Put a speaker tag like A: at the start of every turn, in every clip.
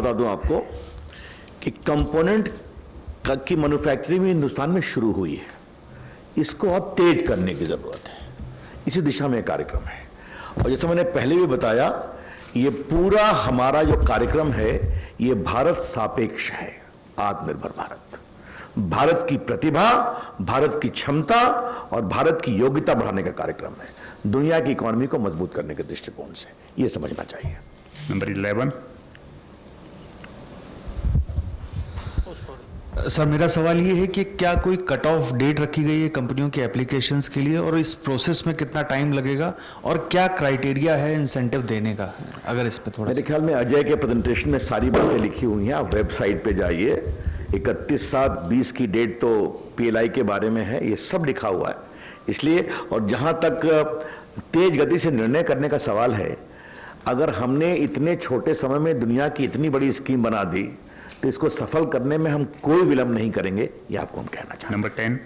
A: बता दूं आपको कि कंपोनेंट की मैन्युफैक्चरिंग भी हिंदुस्तान में शुरू हुई है। इसको अब तेज करने की जरूरत है। इसी दिशा में कार्यक्रम है और जैसे मैंने पहले भी बताया, ये पूरा हमारा जो कार्यक्रम है ये भारत सापेक्ष है। आत्मनिर्भर भारत, भारत की प्रतिभा, भारत की क्षमता और भारत की योग्यता बढ़ाने का कार्यक्रम है। दुनिया की इकोनॉमी को मजबूत करने के दृष्टिकोण से ये समझना चाहिए।
B: नंबर 11।
C: सर, मेरा सवाल ये है कि क्या कोई कट ऑफ डेट रखी गई है कंपनियों के एप्लीकेशंस के लिए और इस प्रोसेस में कितना टाइम लगेगा और क्या क्राइटेरिया है इंसेंटिव देने का, अगर इस पे थोड़ा।
A: मेरे ख्याल में अजय के प्रेजेंटेशन में सारी बातें लिखी हुई हैं। आप वेबसाइट पे जाइए, 31/7/20 की डेट तो पीएलआई के बारे में है, ये सब लिखा हुआ है। इसलिए और जहां तक तेज गति से निर्णय करने का सवाल है, अगर हमने इतने छोटे समय में दुनिया की इतनी बड़ी स्कीम बना दी तो इसको सफल करने में हम कोई विलंब नहीं करेंगे, ये आपको हम कहना चाहते हैं।
B: Number 10।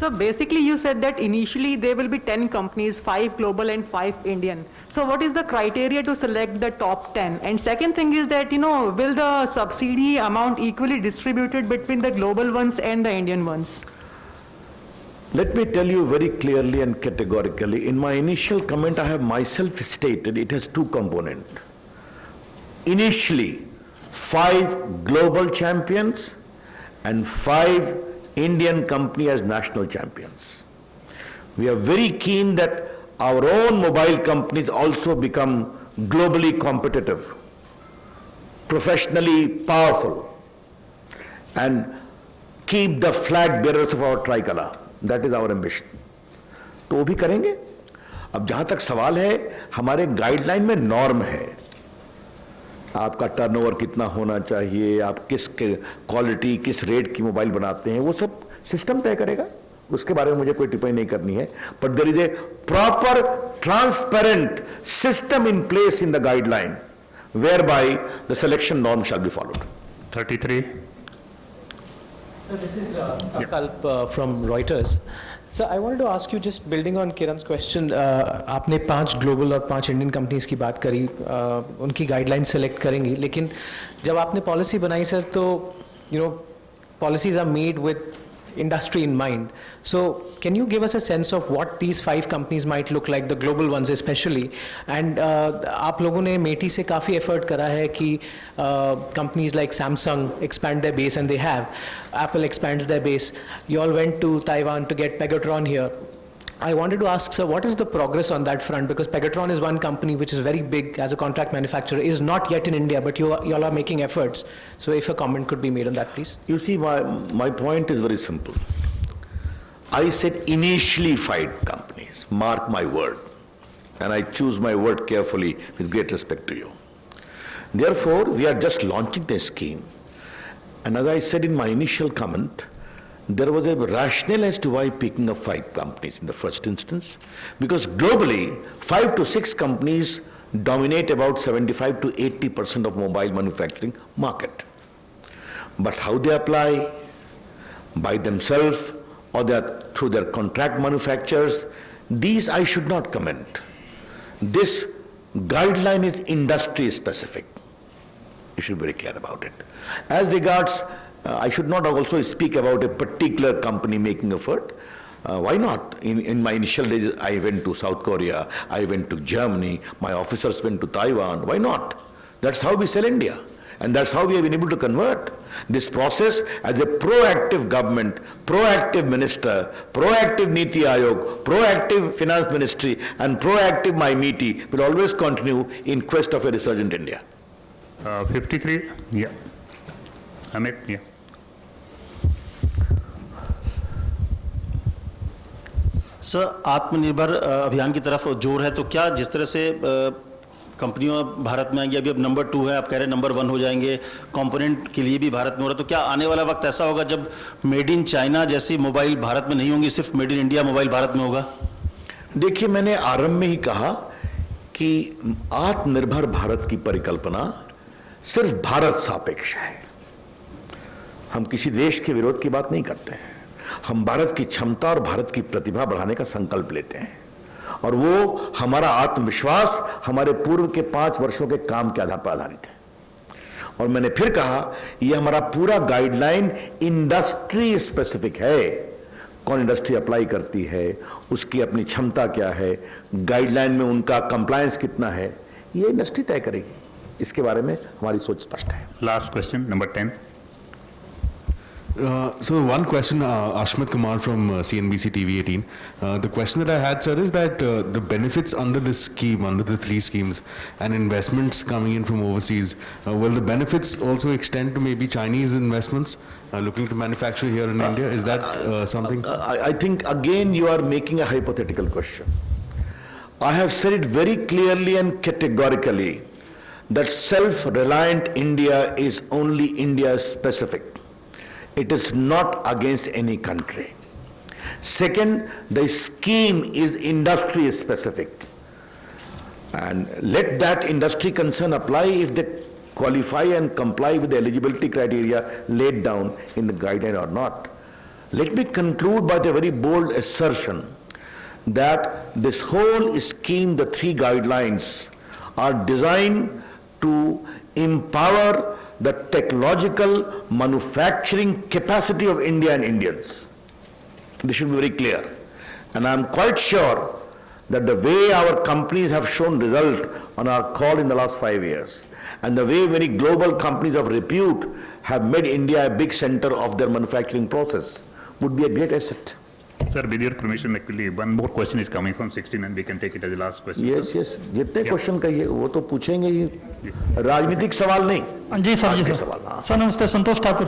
D: So basically you said that initially there will be 10 companies, 5 global and 5 Indian. So what is the criteria to select the top 10? And second thing is that, will the subsidy amount equally distributed between the global ones and the Indian ones?
A: Let me tell you very clearly and categorically, in my initial comment I have myself stated it has two components. Initially, 5 global champions and 5 Indian company as national champions. We are very keen that our own mobile companies also become globally competitive, professionally powerful, and keep the flag bearers of our tricolor. That is our ambition. तो वो भी करेंगे। अब जहां तक सवाल है, हमारे गाइडलाइन में नॉर्म है, आपका टर्नओवर कितना होना चाहिए, आप किस क्वालिटी किस रेट की मोबाइल बनाते हैं, वो सब सिस्टम तय करेगा। उसके बारे में मुझे कोई टिप्पणी नहीं करनी है, but there is a proper transparent system in place in the guideline whereby the selection norm shall be followed.
B: 33।
E: So this is Sankalp from Reuters. So I wanted to ask you, just building on Kiran's question, आपने 5 global और 5 Indian companies की बात करी, उनकी guideline select करेंगी, लेकिन जब आपने पॉलिसी बनाई सर, तो policies are made with industry in mind. So can you give us a sense of what these 5 companies might look like, the global ones especially? And आप लोगों ने मेटी से काफ़ी effort करा है कि companies like Samsung expand their base, and they have. Apple expands their base. You all went to Taiwan to get Pegatron here. I wanted to ask, sir, what is the progress on that front? Because Pegatron is one company which is very big as a contract manufacturer, is not yet in India, but you all are making efforts. So if a comment could be made on that, please.
A: You see, my point is very simple. I said initially 5 companies, mark my word, and I choose my word carefully with great respect to you. Therefore, we are just launching the scheme. And as I said in my initial comment, there was a rationale as to why picking up 5 companies in the first instance, because globally 5 to 6 companies dominate about 75 to 80% of mobile manufacturing market. But how they apply, by themselves or through their contract manufacturers, these I should not comment. This guideline is industry specific. You should be very clear about it. As regards I should not also speak about a particular company making effort. Why not? In my initial days, I went to South Korea, I went to Germany, my officers went to Taiwan. Why not? That's how we sell India. And that's how we have been able to convert this process as a proactive government, proactive minister, proactive Niti Aayog, proactive finance ministry, and proactive my MeitY will always continue in quest of a resurgent India.
B: 53. Yeah. Amit, yeah.
F: Sir, आत्मनिर्भर अभियान की तरफ जोर है, तो क्या जिस तरह से कंपनियों भारत में आएंगी, अभी अब नंबर 2 है, आप कह रहे हैं नंबर 1 हो जाएंगे, कंपोनेंट के लिए भी भारत में हो रहा है, तो क्या आने वाला वक्त ऐसा होगा जब मेड इन चाइना जैसी मोबाइल भारत में नहीं होंगी, सिर्फ made in India mobile Bharat में होगा?
A: देखिए, मैंने आरंभ में ही कहा कि आत्मनिर्भर भारत की परिकल्पना सिर्फ भारत सापेक्ष है। हम किसी देश के विरोध की बात नहीं करते हैं, हम भारत की क्षमता और भारत की प्रतिभा बढ़ाने का संकल्प लेते हैं और वो हमारा आत्मविश्वास हमारे पूर्व के 5 वर्षों के काम के आधार पर आधारित है। और मैंने फिर कहा, ये हमारा पूरा गाइडलाइन इंडस्ट्री स्पेसिफिक है। कौन इंडस्ट्री अप्लाई करती है, उसकी अपनी क्षमता क्या है, गाइडलाइन में उनका कंप्लायंस कितना है, ये इंडस्ट्री तय करेगी। इसके बारे में हमारी सोच स्पष्ट है।
B: Last question, number 10.
G: So one question, Ashmat Kumar from CNBC TV 18. The question that I had, sir, is that the benefits under this scheme, under the 3 schemes, and investments coming in from overseas, will the benefits also extend to maybe Chinese investments looking to manufacture here in India? Is that something?
A: I think again you are making a hypothetical question. I have said it very clearly and categorically that self-reliant India is only India specific. It is not against any country. Second, the scheme is industry specific. And let that industry concern apply if they qualify and comply with the eligibility criteria laid down in the guideline or not. Let me conclude by the very bold assertion that this whole scheme, the 3 guidelines, are designed to empower the technological manufacturing capacity of India and Indians. This should be very clear. And I am quite sure that the way our companies have shown result on our call in the last 5 years, and the way many global companies of repute have made India a big center of their manufacturing process, would be a great asset.
B: Sir, with your permission, actually, one more question is coming from 16 and we can take it as the last question.
A: Yes, yes. जितने question कहिए वो तो पूछेंगे ही, राजनीतिक सवाल नहीं।
H: जी sir, जी
A: आगे
H: sir.
A: सवाल, हाँ।
H: सर नमस्ते, संतोष ठाकुर।